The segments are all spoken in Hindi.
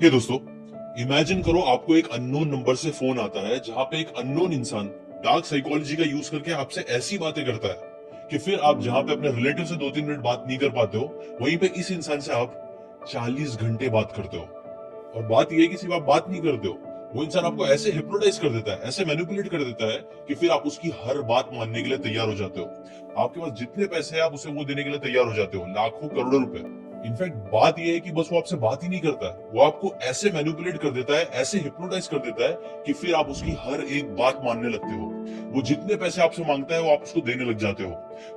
हे दोस्तों, इमेजिन करो आपको एक अननोन नंबर से फोन आता है जहां पे एक अननोन इंसान डार्क साइकोलॉजी का यूज करके आपसे ऐसी बातें करता है कि फिर आप जहां पे अपने रिलेटिव से 2-3 मिनट बात नहीं कर पाते हो, वहीं पे इस इंसान से आप 40 घंटे बात करते हो। और बात यह है कि सिर्फ आप बात नहीं करते हो, वो इंसान आपको ऐसे हिप्नोटाइज कर देता है, ऐसे मैनिपुलेट कर देता है कि फिर आप उसकी हर बात मानने के लिए तैयार हो जाते हो। आपके पास जितने पैसे हैं आप उसे वो देने के लिए तैयार हो जाते हो, लाखों करोड़ों रुपए। इनफैक्ट बात यह है कि बस वो आपसे बात ही नहीं करता है, वो आपको ऐसे मैनिपुलेट कर देता है, ऐसे हिप्नोटाइज कर देता है कि फिर आप उसकी हर एक बात मानने लगते हो। वो जितने पैसे आपसे मांगता है वो आप उसको देने लग जाते हो,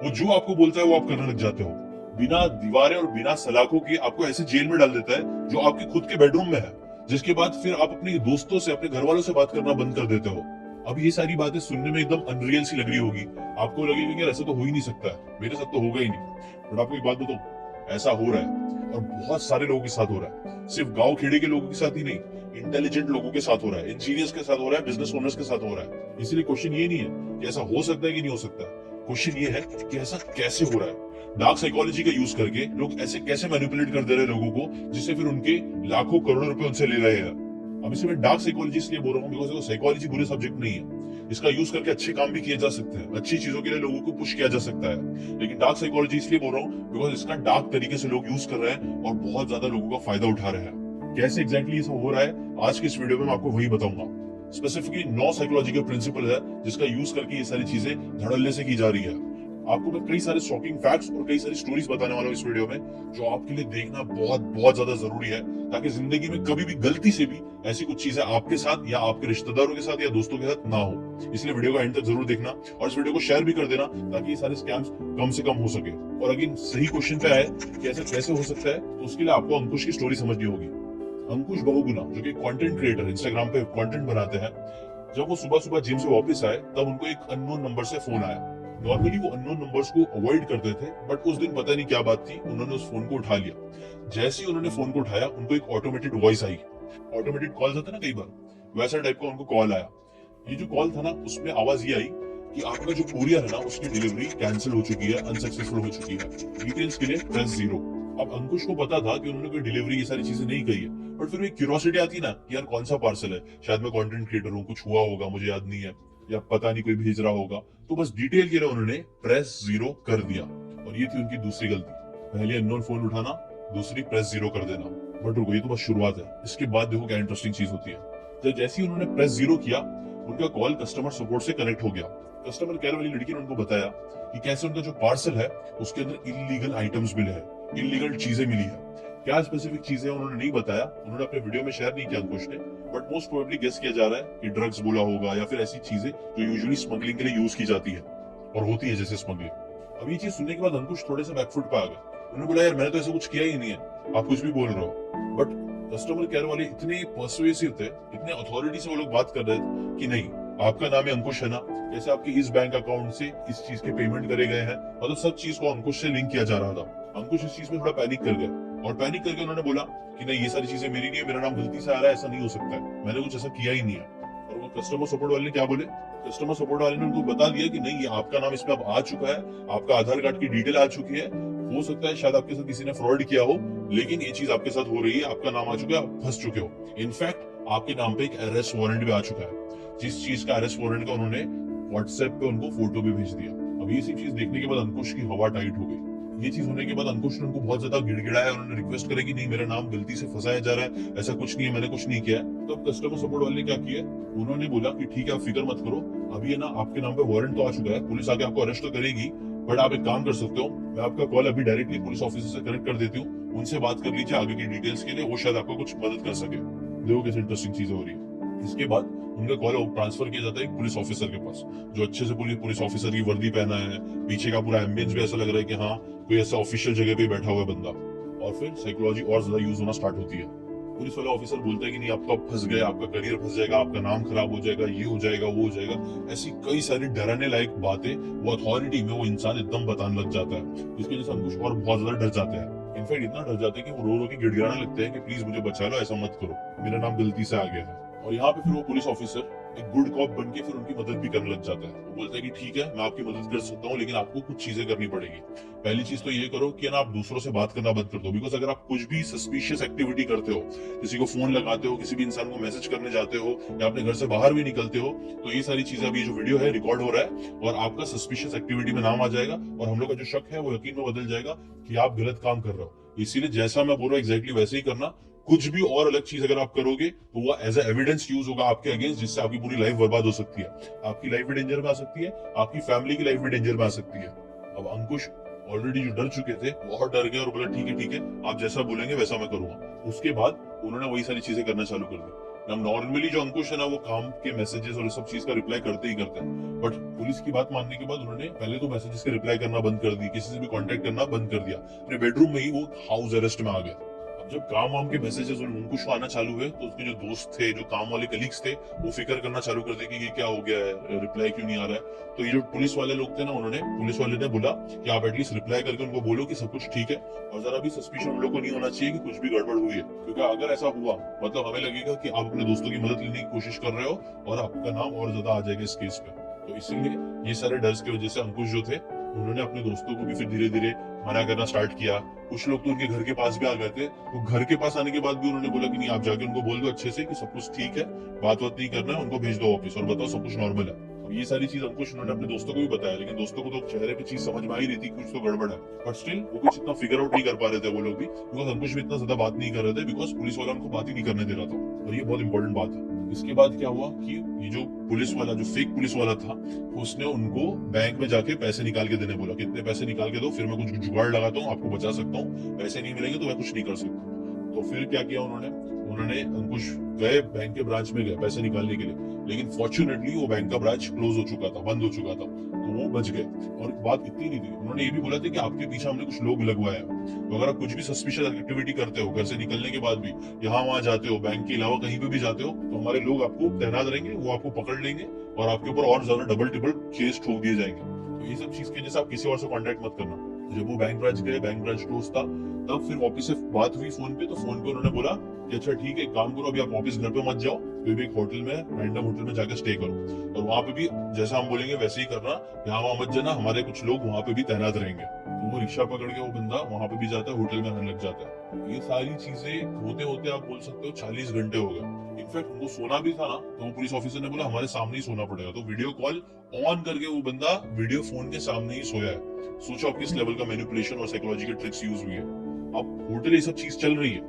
वो जो आपको बोलता है वो आप करने लग जाते हो। बिना दीवारें और बिना सलाखों के आपको ऐसे जेल में डाल देता है जो आपके खुद के बेडरूम में है, जिसके बाद फिर आप अपने दोस्तों से, अपने घर वालों से बात करना बंद कर देते हो। अब ये सारी बातें सुनने में एकदम अनरियल सी लग रही होगी, आपको लगेगा कि यार ऐसा तो हो ही नहीं सकता है, मेरे साथ तो होगा ही नहीं। बट आपको एक बात बताऊं, ऐसा हो रहा है और बहुत सारे लोगों के साथ हो रहा है। सिर्फ गांव खेड़े के लोगों के साथ ही नहीं, इंटेलिजेंट लोगों के साथ हो रहा है, इंजीनियर्स के साथ हो रहा है, बिजनेस ओनर्स के साथ हो रहा है। इसलिए क्वेश्चन ये नहीं है कि ऐसा हो सकता है कि नहीं हो सकता, क्वेश्चन ये है कि ऐसा कैसे हो रहा है। डार्क साइकोलॉजी का यूज करके लोग ऐसे कैसे मैनिपुलेट कर दे रहे हैं लोगों को, जिससे फिर उनके लाखों करोड़ों रुपए उनसे ले रहे हैं। अब इसे मैं डार्क साइकोलॉजी इसलिए बोल रहा हूँ बिकॉज साइकोलॉजी बुरे सब्जेक्ट नहीं है, इसका यूज करके अच्छे काम भी किए जा सकते हैं, अच्छी चीजों के लिए लोगों को पुश किया जा सकता है। लेकिन डार्क साइकोलॉजी इसलिए बोल रहा हूँ बिकॉज इसका डार्क तरीके से लोग यूज कर रहे हैं और बहुत ज्यादा लोगों का फायदा उठा रहे हैं। कैसे एग्जैक्टली ये सब हो रहा है, आज के इस वीडियो में मैं आपको वही बताऊंगा। स्पेसिफिकली 9 साइकोलॉजिकल प्रिंसिपल है जिसका यूज करके ये सारी चीजें धड़ल्ले से की जा रही है। आपको मैं कई सारे शॉकिंग फैक्ट्स और कई सारी स्टोरीज बताने वाला हूँ इस वीडियो में, जो आपके लिए देखना बहुत बहुत ज्यादा जरूरी है, ताकि जिंदगी में कभी भी गलती से भी ऐसी कुछ चीजें आपके साथ या आपके रिश्तेदारों के साथ या दोस्तों के साथ ना हो। इसलिए वीडियो को एंड तक जरूर देखना और इस वीडियो को शेयर भी कर देना, ताकि ये सारे स्कैम्स कम से कम हो सके। और अगर सही क्वेश्चन पे आए कि ऐसा कैसे हो सकता है, तो उसके लिए आपको अंकुश की स्टोरी समझनी होगी। अंकुश बहुगुना, जो कि कंटेंट क्रिएटर, इंस्टाग्राम पे कंटेंट बनाते हैं, जब वो सुबह सुबह जिम से वापस आए तब उनको एक अननोन नंबर से फोन आया। नॉर्मली वो अननोन नंबर्स को अवॉइड करते थे, बट उस दिन पता नहीं क्या बात थी, उन्होंने उस फोन को उठा लिया। जैसे ही उन्होंने फोन को उठाया, उनको एक ऑटोमेटेड वॉइस आई। ऑटोमेटेड कॉल होता है ना कई बार, वैसा टाइप का उनको कॉल आया। ये जो कॉल था ना, उसमें आवाज ये आई कि आपका जो कुरियर है ना, उसकी डिलीवरी कैंसिल हो चुकी है, अनसक्सेसफुल हो चुकी है, डिटेल्स के लिए प्रेस 0। अब अंकुश को पता था कि उन्होंने कोई डिलीवरी ये सारी चीजें नहीं कही है, बट फिर भी क्यूरियोसिटी आती ना कि यार कौन सा पार्सल है, शायद मैं कंटेंट क्रिएटर हूँ, कुछ हुआ होगा, मुझे याद नहीं है, या पता नहीं कोई भेज रहा होगा। तो बस डिटेल के लिए उन्होंने प्रेस 0 कर दिया। और ये थी उनकी दूसरी गलती, पहले अननोन फोन उठाना, दूसरी प्रेस 0 कर देना। बट रुको, ये तो बस शुरुआत है, इसके बाद देखो क्या इंटरेस्टिंग चीज होती है। जब जैसे ही उन्होंने प्रेस 0 किया, उनका कॉल कस्टमर सपोर्ट से कनेक्ट हो गया। कस्टमर केयर वाली लड़की ने उनको बताया कि कैसे उनका जो पार्सल है उसके अंदर इलीगल आइटम्स मिले हैं, इलीगल चीजें मिली है। क्या स्पेसिफिक चीजें उन्होंने नहीं बताया, उन्होंने अपने वीडियो में शेयर नहीं किया अंकुश ने, बट मोस्ट प्रोबेबली गेस किया जा रहा है कि ड्रग्स बोला होगा या फिर ऐसी चीजें जो यूजुअली स्मगलिंग के लिए यूज की जाती है और होती है जैसे स्मगलिंग। अब ये चीज सुनने के बाद अंकुश थोड़े से बैकफुट पे आ गए। उन्होंने बोला यार मैंने तो ऐसा कुछ किया ही नहीं है, आप कुछ भी बोल रहे हो। बट कस्टमर केयर वाले इतने पर्सुएसिव थे, इतने अथॉरिटी से वो लोग बात कर रहे थे कि नहीं, आपका नाम है अंकुश है ना, जैसे आपके इस बैंक अकाउंट से इस चीज के पेमेंट करे गए हैं, मतलब सब चीज को अंकुश से लिंक किया जा रहा था। अंकुश इस चीज में थोड़ा पैनिक कर गए और पैनिक करके उन्होंने बोला कि नहीं, ये सारी चीजें मेरी नहीं है, मेरा नाम गलती से आ रहा है, ऐसा नहीं हो सकता है, मैंने कुछ ऐसा किया ही नहीं है। और वो कस्टमर सपोर्ट वाले ने क्या बोले, कस्टमर सपोर्ट वाले ने उनको बता दिया कि नहीं, ये आपका नाम इसमें अब आ चुका है, आपका आधार कार्ड की डिटेल आ चुकी है, हो सकता है शायद आपके साथ किसी ने फ्रॉड किया हो, लेकिन ये चीज आपके साथ हो रही है, आपका नाम आ चुका है, आप फंस चुके हो। इनफैक्ट आपके नाम पे एक अरेस्ट वारंट भी आ चुका है, जिस चीज का अरेस्ट वारंट का उन्होंने व्हाट्सएप पे उनको फोटो भी भेज दिया। अब ये सब चीज देखने के बाद अंकुश की हवा टाइट हो गई। ये चीज होने के बाद अंकुश ने उनको बहुत ज्यादा गिड़गिड़ाया, उन्होंने रिक्वेस्ट करी कि नहीं, मेरा नाम गलती से फंसाया जा रहा है, ऐसा कुछ नहीं है, मैंने कुछ नहीं किया। तो अब कस्टमर सपोर्ट वाले ने क्या किया, उन्होंने बोला कि ठीक है, आप फिक्र मत करो, अभी है ना आपके नाम पे वारंट तो आ चुका है, पुलिस आके आपको अरेस्ट तो करेगी, बट आप एक काम कर सकते हो, मैं आपका कॉल अभी डायरेक्टली पुलिस ऑफिसर से कनेक्ट कर देती हूँ, उनसे बात कर लीजिए आगे की डिटेल्स के लिए, वो शायद आपको कुछ मदद कर सके। देखो कैसे इंटरेस्टिंग चीज हो रही है। इसके बाद उनका कॉल ट्रांसफर किया जाता है एक पुलिस ऑफिसर के पास, जो अच्छे से पुलिस ऑफिसर की वर्दी पहना है, पीछे का पूरा एम्बियंस भी ऐसा लग रहा है कि हाँ, कोई ऐसा ऑफिशियल जगह पे बैठा हुआ है बंदा। और फिर साइकोलॉजी और ज्यादा यूज होना स्टार्ट होती है। पुलिस वाला ऑफिसर बोलता है कि नहीं, आपका फंस गए, आपका करियर फंस जाएगा, आपका नाम खराब हो जाएगा, ये हो जाएगा, वो हो जाएगा, ऐसी कई सारी डराने लायक बातें वो अथॉरिटी में वो इंसान एकदम बताने लग जाता है, जिसकी वजह से अंकुश और बहुत ज्यादा डर जाते हैं। इनफैक्ट इतना डर जाते हैं कि वो रो रो के गिड़गिड़ाने लगते हैं कि प्लीज मुझे बचा लो, ऐसा मत करो, मेरा नाम गलती से आ गया है। और यहाँ पे फिर वो पुलिस ऑफिसर एक गुड कॉप बन के फिर उनकी मदद भी करने लग जाता है। वो बोलता है कि ठीक है, मैं आपकी मदद कर सकता हूँ, लेकिन आपको कुछ चीजें करनी पड़ेगी। पहली चीज तो ये करो कि ना आप दूसरों से बात करना बंद कर दो, बिकॉज अगर आप कुछ भी सस्पिशियस एक्टिविटी करते हो, किसी को फोन लगाते हो, किसी भी इंसान को मैसेज करने जाते हो, या अपने घर से बाहर भी निकलते हो, तो ये सारी चीजें, अभी जो वीडियो है रिकॉर्ड हो रहा है और आपका सस्पिशियस एक्टिविटी में नाम आ जाएगा और हम लोग का जो शक है वो यकीन में बदल जाएगा कि आप गलत काम कर रहे हो। इसीलिए जैसा मैं बोल रहा हूँ एग्जैक्टली वैसे ही करना। कुछ भी और अलग चीज अगर आप करोगे तो वो एज एविडेंस यूज होगा आपके अगेंस्ट, जिससे आपकी पूरी लाइफ बर्बाद हो सकती है। आपकी लाइफ भी डेंजर में आ सकती है, आपकी फैमिली की लाइफ भी डेंजर में आ सकती है। अब अंकुश ऑलरेडी जो डर चुके थे वो और डर गए और बोला ठीक है, आप जैसा बोलेंगे वैसा मैं करूंगा। उसके बाद उन्होंने वही सारी चीजें करना चालू कर दी। अब नॉर्मली जो अंकुश है ना, वो काम के मैसेजेस और सब चीज का रिप्लाई करते ही करते हैं, बट पुलिस की बात मानने के बाद उन्होंने पहले तो मैसेजेस के रिप्लाई करना बंद कर दी, किसी से भी कांटेक्ट करना बंद कर दिया। अपने बेडरूम में ही वो हाउस अरेस्ट में आ गए। जब काम वाम के मैसेजेस अंकुश को आना चालू हुए, तो उसके जो दोस्त थे, जो काम वाले कलीग्स थे, वो फिक्र करना चालू कर दे कि ये क्या हो गया है, रिप्लाई क्यों नहीं आ रहा है। तो ये जो पुलिस वाले लोग थे ना, पुलिस वाले ने बोला कि आप एटलीस्ट रिप्लाई करके उनको बोलो कि सब कुछ ठीक है, और जरा भी सस्पिशन उन लोग को नहीं होना चाहिए कि कुछ भी गड़बड़ हुई है, क्योंकि अगर ऐसा हुआ मतलब हमें लगेगा कि आप अपने दोस्तों की मदद लेने की कोशिश कर रहे हो और आपका नाम और ज्यादा आ जाएगा इस केस पे। तो इसीलिए ये सारे डर की वजह से अंकुश जो थे, उन्होंने अपने दोस्तों को भी फिर धीरे धीरे मना करना स्टार्ट किया। कुछ लोग तो उनके घर के पास भी आ गए थे, तो घर के पास आने के बाद भी उन्होंने बोला कि नहीं, आप जाके उनको बोल दो अच्छे से कि सब कुछ ठीक है, बात बात नहीं करना है, उनको भेज दो ऑफिस और बताओ सब कुछ नॉर्मल है। अब ये सारी चीज अंकुश उन्होंने अपने दोस्तों को भी बताया, लेकिन दोस्तों को तो चेहरे पे चीज समझ में आ ही रही थी, कुछ तो गड़बड़ है, बट स्टिल वो कुछ इतना फिगर आउट नहीं कर पा रहे थे वो लोग भी, बिकॉज अंकुश भी इतना ज्यादा बात नहीं कर रहे थे, बिकॉज पुलिस वाला उनको बात ही नहीं करने दे रहा था। और ये बहुत इंपॉर्टेंट बात है। इसके बाद क्या हुआ कि ये जो पुलिस वाला, जो फेक पुलिस वाला था, उसने उनको बैंक में जाके पैसे निकाल के देने बोला कि इतने पैसे निकाल के दो, फिर मैं कुछ जुगाड़ लगाता हूँ, आपको बचा सकता हूँ, पैसे नहीं मिलेंगे तो मैं कुछ नहीं कर सकता। तो फिर क्या किया उन्होंने अंकुश गए बैंक के ब्रांच में, गए पैसे निकालने के लिए, लेकिन फॉर्चुनेटली वो बैंक का ब्रांच क्लोज हो चुका था, बंद हो चुका था, तो वो बच गए। और बात इतनी नहीं थी, उन्होंने ये भी बोला था कि आपके पीछे हमने कुछ लोग लगवाया है, तो अगर आप कुछ भी सस्पिशियस एक्टिविटी करते हो, घर से निकलने के बाद भी यहाँ वहां जाते हो, बैंक के अलावा कहीं पे भी जाते हो, तो हमारे लोग आपको तैनात रहेंगे, वो आपको पकड़ लेंगे और आपके ऊपर और ज्यादा डबल ट्रिपल केस ठोक दिए जाएंगे। तो ये सब चीज की वजह से आप किसी और से कॉन्टेक्ट मत करना। जब वो बैंक ब्रांच गए, बैंक ब्रांच क्लोज था, तब फिर वापस से बात हुई फोन पे, तो फोन पे उन्होंने बोला कि अच्छा ठीक है, काम करो, अभी आप वापस घर पे मत जाओ, कोई भी एक होटल में, रैंडम होटल में जाकर स्टे करो, और वहां पे भी जैसा हम बोलेंगे वैसे ही करना, यहाँ वहां मत जाना, हमारे कुछ लोग वहां पे भी तैनात रहेंगे। तो वो रिक्शा पकड़ के वो बंदा वहां पे भी जाता है, होटल में रहने लग जाता है। ये सारी चीजें होते होते आप बोल सकते हो 40 घंटे हो गए। इनफैक्ट उनको सोना भी था ना, तो वो पुलिस ऑफिसर ने बोला हमारे सामने ही सोना पड़ेगा, तो वीडियो कॉल ऑन करके वो बंदा वीडियो फोन के सामने ही सोया है। सोचो आप किस लेवल का मैनिपुलेशन और साइकोलॉजिकल ट्रिक्स यूज हुई है। अब होटल ये सब चीज चल रही है,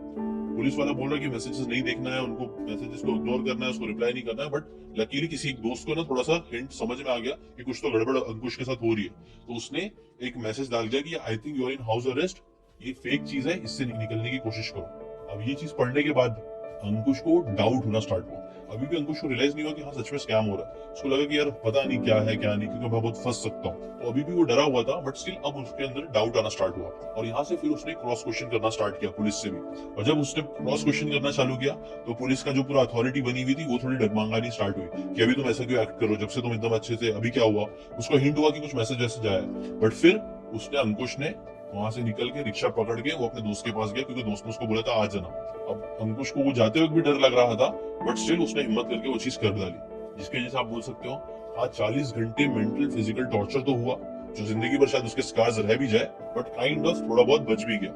पुलिस वाला बोल रहा है कि मैसेजेस नहीं देखना है, उनको मैसेजेस को इग्नोर करना है, उसको रिप्लाई नहीं करना है, बट लकीली किसी एक दोस्त को ना थोड़ा सा हिंट समझ में आ गया कि कुछ तो गड़बड़ अंकुश के साथ हो रही है, तो उसने एक मैसेज डाल दिया कि I think you are in house arrest, ये फेक चीज है, इससे निकलने की कोशिश करो। अब ये चीज पढ़ने के बाद अंकुश को डाउट होना स्टार्ट हुआ। अभी भी अंकुश को रियलाइज नहीं हुआ कि हाँ सच में स्कैम हो रहा है। उसको लगा कि यार पता नहीं क्या है क्या नहीं, क्योंकि मैं बहुत फंस सकता हूँ, तो अभी भी वो डरा हुआ था, बट स्टिल अब उसके अंदर डाउट आना स्टार्ट हुआ, और यहाँ से फिर उसने क्रॉस क्वेश्चन करना स्टार्ट किया पुलिस से भी। और जब उसने क्रॉस क्वेश्चन करना चालू किया, तो पुलिस का जो पूरा अथॉरिटी बनी हुई थी वो थोड़ी डगमगानी स्टार्ट हुई कि अभी तुम ऐसा क्यों एक्ट करो, जब से तुम एकदम अच्छे थे, अभी क्या हुआ। उसको हिंट हुआ कि कुछ मैसेज वैसेज आया, बट फिर उसने, अंकुश ने वहां से निकल के रिक्शा पकड़ के वो अपने दोस्त के पास गया, क्योंकि दोस्त ने उसको बोला था आ जाना। अब अंकुश को वो जाते वक्त भी डर लग रहा था, बट स्टिल उसने हिम्मत करके वो चीज कर डाली, जिसकी वजह से आप बोल सकते हो हाँ 40 घंटे मेंटल फिजिकल टॉर्चर तो हुआ, जो जिंदगी भर शायद उसके स्कार्स रह भी जाए, बट काइंड ऑफ थोड़ा बहुत बच भी गया।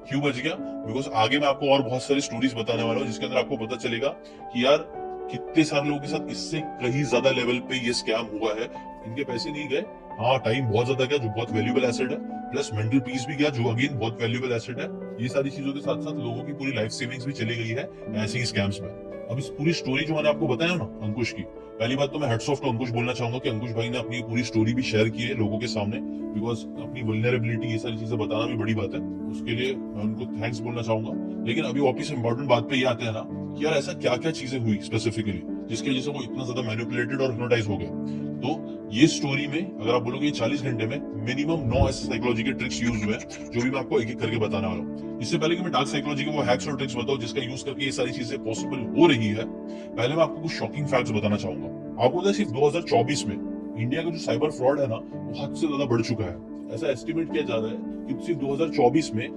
क्यों बच गया? बिकॉज आगे मैं आपको और बहुत सारी स्टोरीज बताने वाला हूँ, जिसके अंदर आपको पता चलेगा कि यार कितने सारे लोगों के साथ इससे कहीं ज्यादा लेवल पे ये स्कैम हुआ है। इनके पैसे नहीं गए, हाँ टाइम बहुत ज्यादा गया, जो बहुत वैल्यूएबल एसेट है, प्लस मेंटल पीस भी गया, जो अगेन बहुत वैल्यूएबल एसेट है। ये सारी चीजों के साथ साथ लोगों की पूरी लाइफ सेविंग्स भी चली गई है ऐसे ही स्कैम्स में। अब इस पूरी स्टोरी जो मैंने आपको बताया ना अंकुश की, पहली बात तो मैं हेड्स ऑफ टू अंकुश बोलना चाहूंगा कि अंकुश भाई ने अपनी पूरी स्टोरी भी शेयर की है लोगों के सामने, बिकॉज अपनी वल्नरेबिलिटी ये सारी चीजें बताना भी बड़ी बात है, उसके लिए मैं उनको थैंक्स बोलना चाहूंगा। लेकिन अभी वापिस इंपॉर्टेंट बात पे ये आते हैं ना कि यार ऐसा क्या क्या चीजें हुई स्पेसिफिकली जिसकी वजह से वो इतना ज्यादा मैनिपुलेटेड और हिप्नोटाइज हो गए। तो ये स्टोरी में अगर आप बोलोगे 40 घंटे में मिनिमम 9 ऐसे साइकोलॉजी के ट्रिक्स यूज हुए हैं, जो भी मैं आपको एक एक करके बताने वाला हूँ। इससे पहले कि मैं डार्क साइकोलॉजी के वो हैक्स और ट्रिक्स बताऊं जिसका यूज करके ये सारी चीजें पॉसिबल हो रही है, पहले मैं आपको कुछ शॉकिंग फैक्ट्स बताना चाहूंगा। आपको पता है सिर्फ 2024 में इंडिया का जो साइबर फ्रॉड है ना, वो हद से ज्यादा बढ़ चुका है। ऐसा एस्टिमेट किया जा रहा है कि सिर्फ 2024 में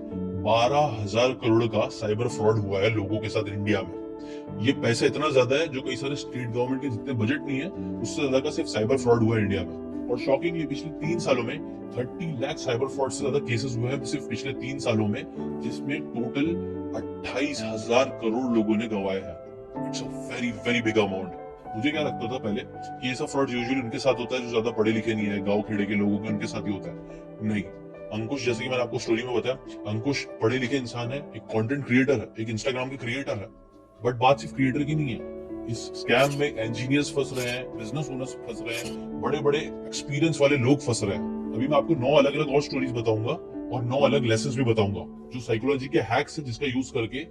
12,000 करोड़ का साइबर फ्रॉड हुआ है लोगों के साथ इंडिया में। ये पैसा इतना ज्यादा है जो कई सारे स्टेट गवर्नमेंट के जितने बजट नहीं है उससे ज्यादा का सिर्फ साइबर फ्रॉड हुआ है इंडिया में। और शॉकिंगली पिछले 3 सालों में 30 लाख साइबर फ्रॉड से ज्यादा केसेस हुए हैं सिर्फ पिछले 3 सालों में, जिसमें टोटल 28,000 करोड़ लोगों ने गंवाया है। It's a very very big amount. मुझे क्या लगता था पहले कि ये सब फ्रॉड यूजुअली उनके साथ होता है जो ज्यादा पढ़े लिखे नहीं है, गांव खेड़े के लोगों के उनके साथ ही होता है। नहीं, अंकुश जैसे कि मैंने आपको स्टोरी में बताया, अंकुश पढ़े लिखे इंसान है, एक कंटेंट क्रिएटर है, एक इंस्टाग्राम के क्रिएटर है। बट बात सिर्फ क्रिएटर की नहीं है, इस स्कैम में इंजीनियर्स फंस रहे हैं, बिजनेस ओनर्स फंस रहे हैं, बड़े बड़े एक्सपीरियंस वाले लोग फंस रहे हैं। अभी मैं आपको 9 अलग अलग और स्टोरीज बताऊंगा और 9 अलग लेसन्स भी बताऊंगा जो साइकोलॉजी के हैक्स है जिसका यूज करके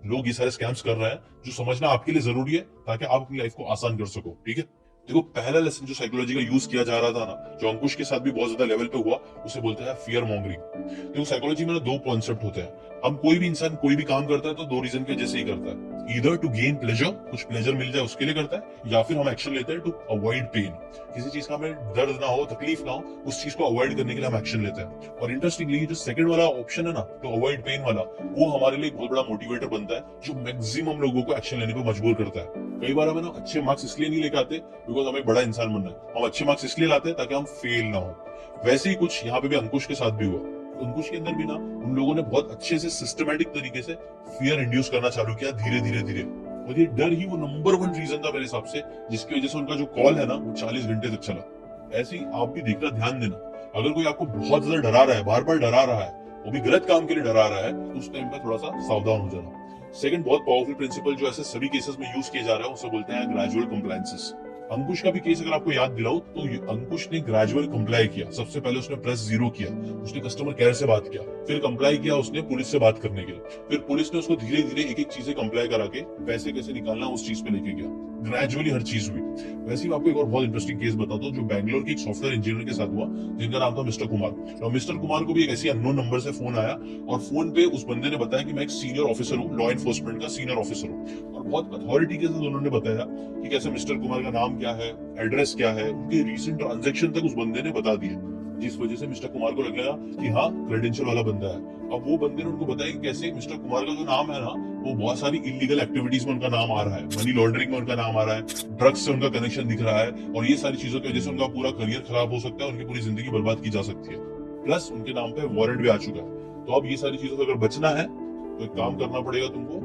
लोग ये सारे स्कैम्स कर रहे हैं, जो समझना आपके लिए जरूरी है ताकि आप अपनी लाइफ को आसान कर सको। ठीक है, देखो पहला लेसन जो साइकोलॉजी का यूज किया जा रहा था ना, जो अंकुश के साथ भी बहुत ज्यादा लेवल पे हुआ, उसे बोलते हैं फियर मॉन्गरिंग। देखो साइकोलॉजी में ना 2 कॉन्सेप्ट होते हैं। हम कोई भी इंसान कोई भी काम करता है तो 2 रीजन की वजह से ही करता है। ईदर टू गेन प्लेजर, कुछ प्लेजर मिल जाए उसके लिए करता है, या फिर हम एक्शन लेते हैं टू अवॉइड पेन, किसी चीज का हमें दर्द ना हो, तकलीफ ना हो, उस चीज को अवॉइड करने के लिए हम एक्शन लेते हैं। और इंटरेस्टिंगली जो सेकंड वाला ऑप्शन है ना, टू अवॉइड पेन वाला, वो हमारे लिए एक बहुत बड़ा मोटिवेटर बनता है जो मैक्सिमम लोगों को एक्शन लेने पर मजबूर करता है। कई बार हमें ना अच्छे मार्क्स इसलिए नहीं लेकर आते बिकॉज हमें बड़ा इंसान बनना है, हम अच्छे मार्क्स इसलिए लाते हैं ताकि हम फेल ना हो। वैसे ही कुछ यहाँ पे भी अंकुश के साथ भी हुआ। अंकुश के अंदर भी ना उन लोगों ने बहुत अच्छे से सिस्टमैटिक तरीके से फियर इंड्यूस करना चालू किया धीरे धीरे धीरे, और ये डर ही वो नंबर 1 रीजन था मेरे हिसाब से जिसकी वजह से उनका जो कॉल है ना वो 40 घंटे तक चला। ऐसे ही आप भी देखना, ध्यान देना, अगर कोई आपको बहुत ज्यादा डरा रहा है, बार बार डरा रहा है, वो भी गलत काम के लिए डरा रहा है, तो उस टाइम पे थोड़ा सा सावधान हो जाना। सेकंड बहुत पावरफुल प्रिंसिपल जो ऐसे सभी केसेस में यूज किया जा रहा है उसे बोलते हैं ग्रेजुअल कंप्लायंसेस। अंकुश का भी केस अगर आपको याद दिलाओ तो अंकुश ने ग्रेजुअल कंप्लाई किया। सबसे पहले उसने प्रेस 0 किया, उसने कस्टमर केयर से बात किया, फिर कंप्लाई किया उसने पुलिस से बात करने के लिए, फिर पुलिस ने उसको धीरे धीरे एक एक चीजें कंप्लाई करा के पैसे कैसे निकालना उस चीज पे लेके गया। ग्रेजुअली हर चीज हुई। वैसे ही आपको एक और बहुत इंटरेस्टिंग केस बताता हूँ जो बैंगलोर के एक सॉफ्टवेयर इंजीनियर के साथ हुआ जिनका नाम था मिस्टर कुमार। और मिस्टर कुमार को भी एक ऐसी अननोन नंबर से फोन आया और फोन पे उस बंदे ने बताया कि मैं एक सीनियर ऑफिसर हूँ, लॉ एनफोर्समेंट का सीनियर ऑफिसर हूँ, और बहुत अथॉरिटी के साथ उन्होंने बताया कि कैसे मिस्टर कुमार का नाम क्या है, एड्रेस क्या है, उनके रीसेंट ट्रांजैक्शन तक उस बंदे ने बता दिए, जिस वजह से मिस्टर कुमार को लग गया कि हाँ क्रेडेंशियल वाला बंदा है। अब वो बंदे ने उनको बताया कि कैसे मिस्टर कुमार का जो नाम है ना वो बहुत सारी इलीगल एक्टिविटीज में उनका नाम आ रहा है, मनी लॉन्ड्रिंग में उनका नाम आ रहा है, ड्रग्स से उनका कनेक्शन दिख रहा है, और ये सारी चीजों की वजह से उनका पूरा करियर खराब हो सकता है, उनकी पूरी जिंदगी बर्बाद की जा सकती है। प्लस उनके नाम पे वारंट भी आ चुका है। तो अब ये सारी चीजों से अगर बचना है तो एक काम करना पड़ेगा तुमको,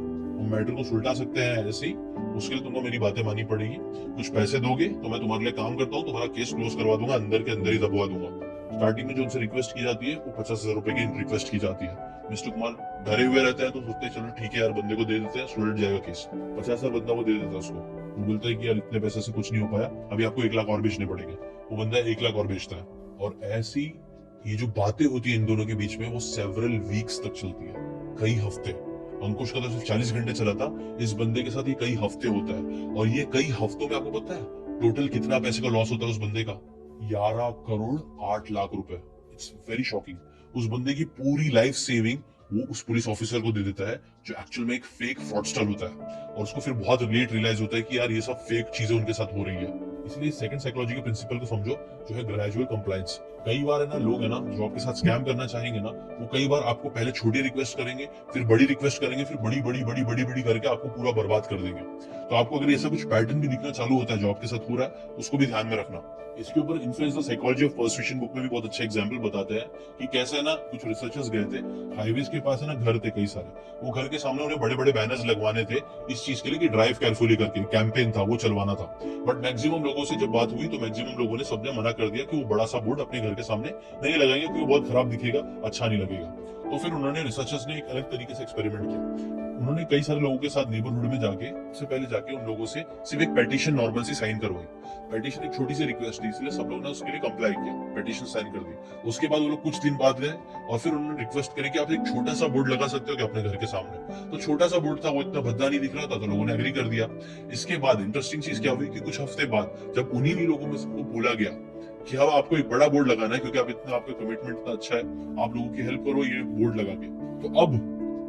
मैटर को सुलटा सकते हैं ऐसे ही, उसके लिए तुमको मेरी बातें माननी पड़ेगी। कुछ पैसे दोगे तो मैं तुम्हारे लिए काम करता हूँ, तुम्हारा केस क्लोज करवा दूंगा, अंदर के अंदर ही दबवा दूंगा। स्टार्टिंग में जो उनसे रिक्वेस्ट की जाती है वो 50,000 रुपए की रिक्वेस्ट की जाती है। मिस्टर कुमार डरे हुए रहते हैं तो सोचते हैं चलो ठीक है यार बंदे को दे देते हैं, सुलझ जाएगा केस। 50,000 बंदा वो दे देता है उसको। वो बोलता है कि यार इतने पैसे से कुछ नहीं हो पाया, अभी आपको 1 लाख और बेचने पड़ेंगे। वो बंदा 1 लाख और बेचता है, और ऐसी ये जो बातें होती है इन दोनों के बीच में वो सेवरल वीक्स तक चलती है, कई हफ्ते। अंकुश का तो सिर्फ 40 घंटे चला था, इस बंदे के साथ ये कई हफ्ते होता है। और ये कई हफ्तों में आपको पता है टोटल कितना पैसे का लॉस होता है उस बंदे का? 11 करोड़ 8 लाख रुपए। It's very shocking. उस बंदे की पूरी लाइफ सेविंग वो उस पुलिस ऑफिसर को दे देता है जो एक्चुअल में एक फेक फ्रॉडस्टर होता है, और उसको फिर बहुत लेट रियलाइज होता है कि यार ये सब फेक चीजें उनके साथ हो रही है। इसलिए सेकंड साइकोलॉजी के प्रिंसिपल को समझो जो है ग्रेजुअल कंप्लायंस। कई बार है ना लोग है ना जो आपके साथ स्कैम करना चाहेंगे ना, वो कई बार आपको पहले छोटी रिक्वेस्ट करेंगे, फिर बड़ी रिक्वेस्ट करेंगे, फिर बड़ी बड़ी बड़ी बड़ी बड़ी करके आपको पूरा बर्बाद कर देंगे। तो आपको अगर ऐसा कुछ पैटर्न भी दिखना चालू होता है जो आपके साथ हो रहा है, उसको भी ध्यान में रखना। इसके ऊपर influence the psychology of persuasion book में भी बहुत अच्छा एग्जांपल बताते हैं कि कैसे है ना कुछ रिसर्चर्स गए थे, हाईवेज के पास है ना घर थे कई सारे, वो घर के सामने उन्हें बड़े बड़े बैनर्स लगवाने थे इस चीज के लिए कि ड्राइव केयरफुली करके कैंपेन था वो चलवाना था। बट मैक्सिमम लोगों से जब बात हुई तो मैक्सिमम लोगों ने सबने मना कर दिया कि वो बड़ा सा बोर्ड अपने घर के सामने नहीं लगाएंगे क्योंकि वो बहुत खराब दिखेगा, अच्छा नहीं लगेगा। तो फिर उन्होंने रिसर्चर्स ने एक अलग तरीके से एक्सपेरिमेंट किया। उन्होंने कई सारे लोगों के साथ नेबरहुड में जाके सबसे पहले जाके उन लोगों से सिर्फ एक पेटिशन नॉर्मल सी साइन करवाई। पेटिशन एक छोटी सी रिक्वेस्ट थी इसलिए सब लोगों ने उसके लिए कंप्लाई किया, पेटिशन साइन कर दी। उसके बाद वो लोग कुछ दिन बाद गए और फिर उन्होंने रिक्वेस्ट करी कि आप एक छोटा सा बोर्ड लगा सकते हो कि अपने घर के सामने। तो छोटा सा बोर्ड था, वो इतना भद्दा नहीं दिख रहा था, तो लोगों ने एग्री कर दिया। इसके बाद इंटरेस्टिंग चीज क्या हुई कि कुछ हफ्ते बाद जब उन्हीं लोगों में सबको बोला गया कि अब आपको एक बड़ा बोर्ड लगाना है क्योंकि आप इतना आपका कमिटमेंट इतना अच्छा है, आप लोगों की हेल्प करो ये बोर्ड लगा के, तो अब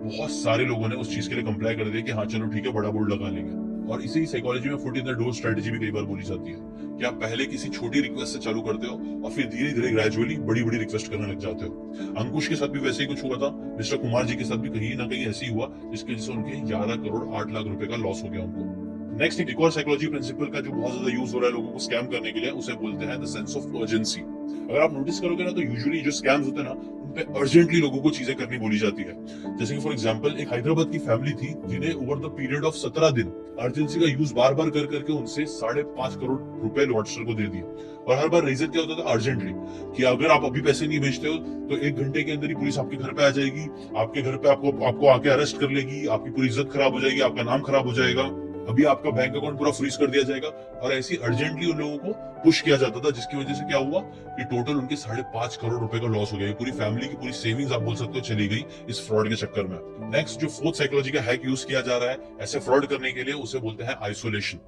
बहुत सारे लोगों ने उस चीज के लिए कंप्लाई कर दिया कि हाँ चलो ठीक है बड़ा बोर्ड लगा लेंगे। और इसी साइकोलॉजी में foot in the door strategy भी कई बार बोली जाती है कि आप पहले किसी छोटी रिक्वेस्ट से चालू करते हो और फिर धीरे धीरे ग्रेजुअली बड़ी बड़ी रिक्वेस्ट करने लग जाते हो। अंकुश के साथ भी वैसे ही कुछ हुआ था, मिस्टर कुमार जी के साथ भी कहीं ना कहीं ऐसे ही हुआ, जिसकी वजह से उनके 11 करोड़ 8 लाख रुपए का लॉस हो गया उनको। नेक्स्ट एक और साइकोलॉजी प्रिंसिपल का जो बहुत ज्यादा यूज हो रहा है लोगों को स्कैम करने के लिए, उसे बोलते हैं द सेंस ऑफ अर्जेंसी। अगर आप नोटिस करोगे ना तो यूजुअली जो स्कैम्स होते हैं ना उनपे अर्जेंटली लोगों को चीजें करनी बोली जाती है। जैसे कि फॉर एग्जांपल एक हैदराबाद की फैमिली थी जिन्हें ओवर द पीरियड ऑफ 17 दिन अर्जेंसी का यूज बार बार कर करके उनसे 5.5 करोड़ रुपए लॉन्डर को दे दिए। और हर बार रीजन क्या होता था? अर्जेंटली, कि अगर आप अभी पैसे नहीं भेजते हो तो 1 घंटे के अंदर ही पुलिस आपके घर पे आ जाएगी, आपके घर पे आपको आके अरेस्ट कर लेगी, आपकी पूरी इज्जत खराब हो जाएगी, आपका नाम खराब हो जाएगा, अभी आपका बैंक अकाउंट पूरा फ्रीज कर दिया जाएगा। और ऐसी अर्जेंटली उन लोगों को पुश किया जाता था, जिसकी वजह से क्या हुआ कि टोटल उनके 5.5 करोड़ रुपए का लॉस हो गया। पूरी फैमिली की पूरी सेविंग्स आप बोल सकते हो चली गई इस फ्रॉड के चक्कर में। नेक्स्ट जो फोर्थ साइकोलॉजी का हैक यूज किया जा रहा है ऐसे फ्रॉड करने के लिए, उसे बोलते हैं आइसोलेशन।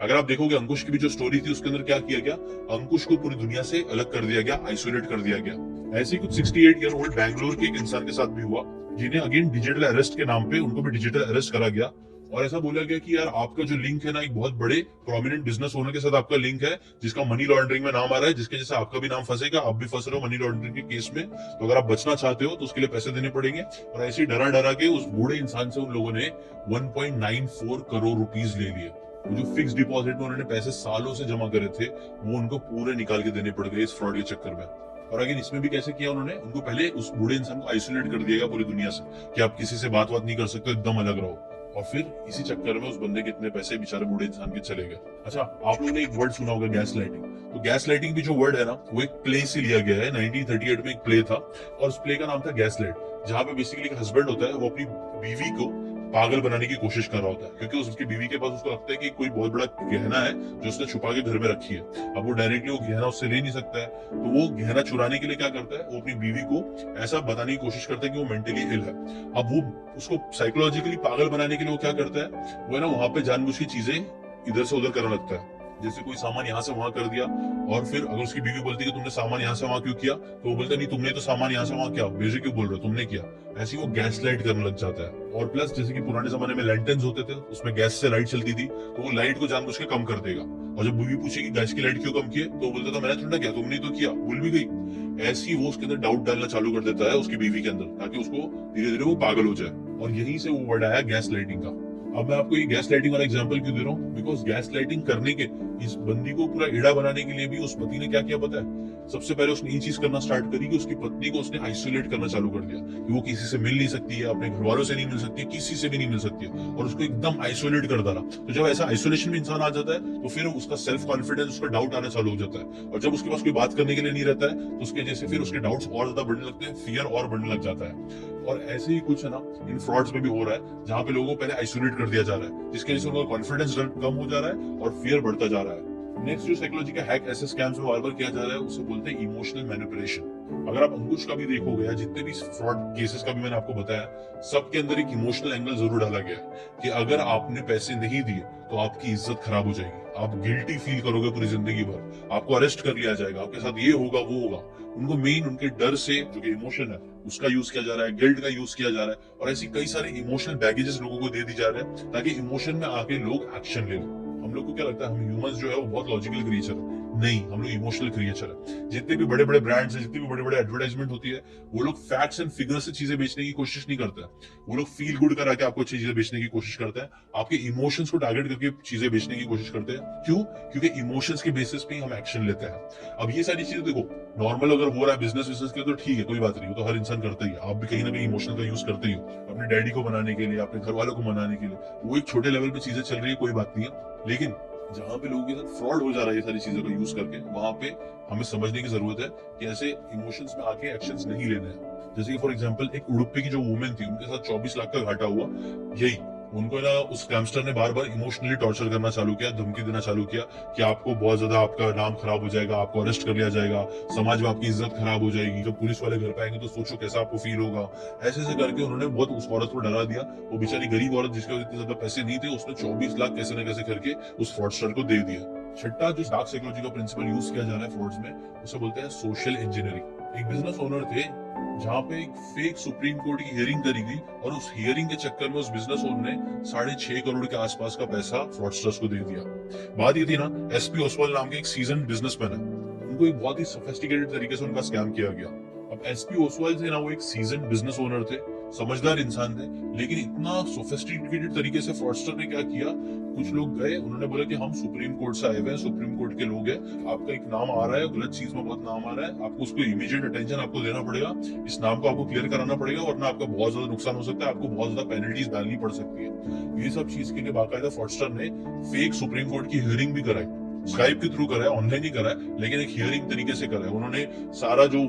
अगर आप देखोगे अंकुश की भी जो स्टोरी थी उसके अंदर क्या किया गया, अंकुश को पूरी दुनिया से अलग कर दिया गया, आइसोलेट कर दिया गया। ऐसे कुछ 68 ईयर ओल्ड बैंगलोर के एक इंसान के साथ भी हुआ, जिन्हें अगेन डिजिटल अरेस्ट के नाम पे उनको भी डिजिटल अरेस्ट करा गया। और ऐसा बोला गया कि यार आपका जो लिंक है ना एक बहुत बड़े प्रोमिनेंट बिजनेस ओनर के साथ आपका लिंक है, जिसका मनी लॉन्ड्रिंग में नाम आ रहा है, जिसके जैसे आपका भी नाम फंसेगा, आप भी फंस रहे हो मनी लॉन्ड्रिंग के केस में। तो अगर आप बचना चाहते हो तो उसके लिए पैसे देने पड़ेंगे। और ऐसे ही डरा डरा के उस बूढ़े इंसान से उन लोगों ने 1.94 करोड़ रुपीज ले लिए। वो जो फिक्स डिपॉजिट में उन्होंने पैसे सालों से जमा करे थे वो उनको पूरे निकाल के देने पड़ गए इस फ्रॉड के चक्कर में। और अगेन इसमें भी कैसे किया उन्होंने, उनको पहले उस बूढ़े इंसान को आइसोलेट कर दिया पूरी दुनिया से कि आप किसी से बात नहीं कर सकते, एकदम अलग रहो। और फिर इसी चक्कर में उस बंदे के इतने पैसे बेचारे बूढ़े इंसान के चले गए। अच्छा, आप लोगों ने एक वर्ड सुना होगा गैस लाइटिंग। तो गैस लाइटिंग भी जो वर्ड है ना वो एक प्ले से लिया गया है। 1938 में एक प्ले था और उस प्ले का नाम था गैस लाइट, जहाँ पे बेसिकली एक हस्बैंड होता है, वो अपनी बीवी को पागल बनाने की कोशिश कर रहा होता है, क्योंकि उसकी बीवी के पास उसको लगता है कि कोई बहुत बड़ा गहना है जो उसने छुपा के घर में रखी है। अब वो डायरेक्टली वो गहना उससे ले नहीं सकता है, तो वो गहना चुराने के लिए क्या करता है, वो अपनी बीवी को ऐसा बताने की कोशिश करता है कि वो मेंटली इल है। अब वो उसको साइकोलॉजिकली पागल बनाने के लिए वो क्या करता है, वो है ना वहां पे जानबूझ की चीजें इधर से उधर करने लगता है। जैसे कोई सामान यहाँ से वहां कर दिया, और फिर अगर उसकी बीवी बोलती है कि तुमने सामान यहाँ से वहां क्यों किया, तो वो बोलता नहीं तुमने तो सामान यहाँ से वहां किया, बेजे क्यों बोल रहे हो, तुमने किया। ऐसी वो गैस लाइट करने लग जाता है। और प्लस जैसे कि पुराने जमाने में लैंटर्न्स होते थे, उसमें गैस से लाइट चलती थी, तो वो लाइट को जानबूझ के कम कर देगा। और जब बीवी पूछेगी गैस की लाइट क्यों कम की है, तो बोलता था मैंने थोड़ा किया, तुमने तो किया, भूल भी गई। ऐसी वो उसके अंदर डाउट डालना चालू कर देता है उसकी बीवी के अंदर, ताकि उसको धीरे धीरे वो पागल हो जाए। और यहीं से वो वर्ड आया गैस लाइटिंग का। अब मैं आपको ये गैस लाइटिंग वाला एग्जांपल क्यों दे रहा हूँ, बिकॉज गैस लाइटिंग करने के इस बंदी को पूरा एड़ा बनाने के लिए भी उस पति ने क्या किया पता है, सबसे पहले उसने ये चीज करना स्टार्ट करी कि उसकी पत्नी को उसने आइसोलेट करना चालू कर दिया कि वो किसी से मिल नहीं सकती है, अपने घर वालों से नहीं मिल सकती है, किसी से भी नहीं मिल सकती है, और उसको एकदम आइसोलेट कर डाला। तो जब ऐसा आइसोलेशन में इंसान आ जाता है तो फिर उसका सेल्फ कॉन्फिडेंस, उसका डाउट आना चालू हो जाता है। और जब उसके पास कोई बात करने के लिए नहीं रहता है तो उसके जैसे फिर उसके डाउट्स और ज्यादा बढ़ने लगते हैं, फियर और बढ़ने लग जाता है। और ऐसे ही कुछ है ना इन फ्रॉड्स में भी हो रहा है, जहां पे लोगों को पहले आइसोलेट कर दिया जा रहा है, जिसकी वजह से उनका कॉन्फिडेंस कम हो जा रहा है और फियर बढ़ता जा रहा है। नेक्स्ट जो साइकोलॉजी का हैक ऐसे स्कैम्स में बार बार किया जा रहा है, उसे बोलते हैं इमोशनल मैनिपुलेशन। अगर आप अंकुश का भी देखोगे या जितने भी फ्रॉड केसेस का भी मैंने आपको बताया, सबके अंदर एक इमोशनल एंगल जरूर डाला गया है कि अगर आपने पैसे नहीं दिए तो आपकी इज्जत खराब हो जाएगी, आप गिल्टी फील करोगे पूरी जिंदगी भर, आपको अरेस्ट कर लिया जाएगा, आपके साथ ये होगा वो होगा। उनको मेन उनके डर से जो कि इमोशन है उसका यूज किया जा रहा है, गिल्ट का यूज किया जा रहा है, और ऐसी कई सारे इमोशनल बैगेजेस लोगों को दे दी जा रहे हैं ताकि इमोशन में आके लोग एक्शन ले लें। हम लोग को क्या लगता है हम ह्यूमंस जो है वो बहुत लॉजिकल क्रिएचर है, नहीं, हम लोग इमोशनल क्रिएचर है। जितने भी बड़े बड़े ब्रांड्स हैं, जितनी भी बड़े बड़े एडवर्टाइजमेंट होती है, वो लोग फैक्ट्स एंड फिगर से चीजें बेचने की कोशिश नहीं करते हैं, वो लोग फील गुड करा के आपको अच्छी चीजें बेचने की कोशिश करते हैं, आपके इमोशंस को टारगेट करके चीजें बेचने की कोशिश करते हैं। क्यों? क्योंकि इमोशंस के बेसिस पे ही हम एक्शन लेते हैं। अब ये सारी चीजें देखो, नॉर्मल अगर हो रहा है बिजनेस के तो ठीक है, कोई बात नहीं, वो तो हर इंसान करता ही है, आप भी कहीं ना कहीं इमोशनल का यूज करते ही हो, अपने डैडी को मनाने के लिए, अपने घर वालों को मनाने के लिए, वो एक छोटे लेवल पे चीजें चल रही है, कोई बात नहीं है। लेकिन जहां पे लोगों के साथ फ्रॉड हो जा रहा है ये सारी चीजों का यूज करके, वहां पे हमें समझने की जरूरत है कि ऐसे इमोशंस में आके एक्शंस नहीं लेने हैं। जैसे कि फॉर एग्जांपल एक उडुपी की जो वुमेन थी, उनके साथ 24 लाख का घाटा हुआ, यही उनको ना उस स्कैमस्टर ने बार बार इमोशनली टॉर्चर करना चालू किया, धमकी देना चालू किया कि आपको बहुत ज्यादा आपका नाम खराब हो जाएगा, आपको अरेस्ट कर लिया जाएगा, समाज में आपकी इज्जत खराब हो जाएगी, जब पुलिस वाले घर पे आएंगे तो सोचो कैसा आपको फील होगा। ऐसे ऐसे करके उन्होंने बहुत उस औरत को डरा दिया। वो बेचारी गरीब औरत जिसके इतने ज्यादा पैसे नहीं थे, उसने 24 लाख कैसे न कैसे करके उस फ्रॉडस्टर को दे दिया। छठा जो डार्क साइकोलॉजी का प्रिंसिपल यूज किया जा रहा है फ्रॉड्स में, उसे बोलते हैं सोशल इंजीनियरिंग। एक बिजनेस ओनर थे, जहाँ पे एक फेक सुप्रीम कोर्ट की हियरिंग करी गई और उस हियरिंग के चक्कर में उस बिजनेस ओनर ने 6.5 करोड़ के आसपास का पैसा फ्रॉडस्टर्स को दे दिया। बात ये थी ना, एसपी ओसवाल नाम के एक सीजन बिजनेसमैन है, उनको एक बहुत ही सोफिस्टिकेटेड तरीके से उनका स्कैम किया गया। अब एसपी ओसवाल थे ना, वो एक सीजन बिजनेस ओनर थे, समझदार इंसान थे, लेकिन इतना सोफिस्टिकेटेड तरीके से फ्रॉडस्टर ने क्या किया, कुछ लोग गए, उन्होंने बोला कि हम सुप्रीम कोर्ट से आए हुए हैं, सुप्रीम कोर्ट के लोग हैं, आपका एक नाम आ रहा है, गलत चीज में बहुत नाम आ रहा है, आपको उसको इमीडिएट अटेंशन आपको देना पड़ेगा, इस नाम को आपको क्लियर कराना पड़ेगा, वरना आपका बहुत ज्यादा नुकसान हो सकता है, आपको बहुत ज्यादा पेनल्टीज डालनी पड़ सकती है। ये सब चीज के लिए बाकायदा फ्रॉडस्टर ने फेक सुप्रीम कोर्ट की हियरिंग भी कराई, स्काइप के थ्रू कराया, ऑनलाइन ही कराया, लेकिन एक हियरिंग तरीके से कराया। उन्होंने सारा जो